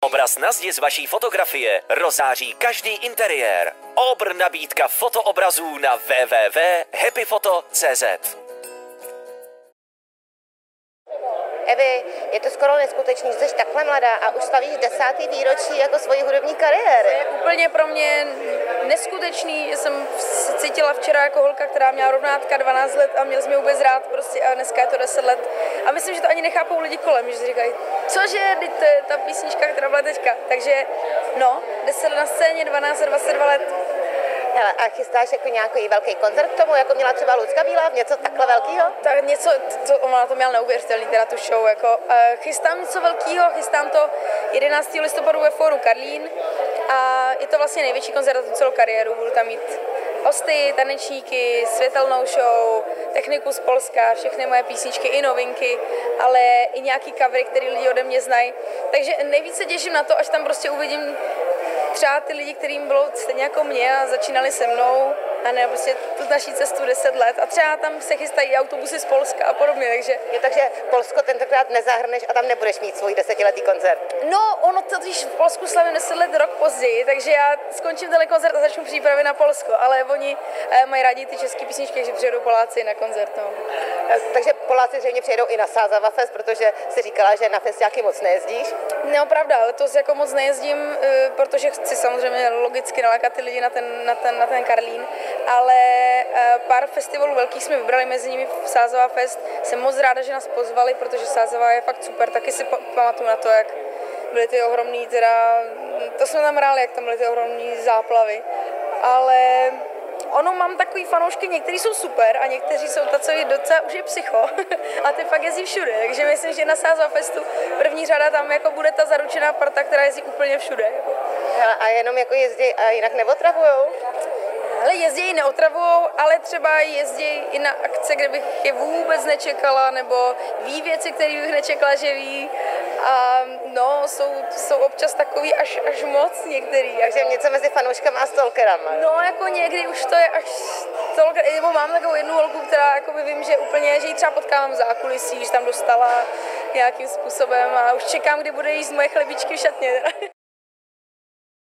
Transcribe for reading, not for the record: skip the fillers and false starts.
Obraz na zdi z vaší fotografie rozáří každý interiér. Obr nabídka fotoobrazů na www.happyfoto.cz. Evi, je to skoro neskutečný, že jsi takhle mladá a už slavíš 10. výročí jako svojí hudební kariéry. Je úplně pro mě neskutečný, že jsem se cítila včera jako holka, která měla rovnátka 12 let a měl jsem mě vůbec rád prostě a dneska je to 10 let. A myslím, že to ani nechápou lidi kolem, že si říkají, cože, to je ta písnička, která byla teďka. Takže no, 10 let na scéně, 12 a 22 let. Hele, a chystáš jako nějaký velký koncert k tomu, jako měla třeba Lucka Bílá, něco takhle velkého? Tak něco, ona to měla neuvěřitelný, teda tu show, jako chystám něco velkého, chystám to 11. listopadu ve Fóru Karlín a je to vlastně největší koncert za tu celou kariéru, budu tam mít hosty, tanečníky, světelnou show, techniku z Polska, všechny moje písničky i novinky, ale i nějaký covery, který lidi ode mě znají, takže nejvíc se těším na to, až tam prostě uvidím třeba ty lidi, kterým bylo stejně jako mě a začínali se mnou a ne prostě tu naší cestu 10 let a třeba tam se chystají autobusy z Polska a podobně, takže Polsko tentokrát nezahrneš a tam nebudeš mít svůj 10letý koncert. No, ono totiž v Polsku slavím 10 let rok později, takže já skončím tenhle koncert a začnu přípravy na Polsko, ale oni mají rádi ty české písničky, že přijedou Poláci na koncert. No. Takže Poláci zřejmě přijedou i na Sázava Fest, protože si říkala, že na festiáky moc nejezdíš. No, pravda, letos jako moc nejezdím, protože chci samozřejmě logicky nalákat ty lidi na ten Karlín, ale pár festivalů velkých jsme vybrali, mezi nimi Sázava Fest. Jsem moc ráda, že nás pozvali, protože Sázava je fakt super, taky si pamatuju na to, jak byly ty ohromný, teda, to jsme tam hráli, jak tam byly ty ohromný záplavy, ale ono mám takový fanoušky, někteří jsou super a někteří jsou takový docela už je psycho a ty fakt jezdí všude, takže myslím, že na Sázava Festu první řada tam jako bude ta zaručená parta, která jezdí úplně všude. Jako. A jenom jako jezdí a jinak neotravujou? Ale jezdí neotravujou, ale třeba jezdí i na akce, kde bych je vůbec nečekala, nebo ví věci, které bych nečekala, že ví. A no, jsou občas takový až moc některý. Takže něco mezi fanouškama a stalkerama. No, jako někdy už to je až stalker, nebo mám takovou jednu holku, která jako vím, že úplně, že ji třeba potkávám v zákulisí, že tam dostala nějakým způsobem a už čekám, kdy bude jíst moje chlebičky v šatně.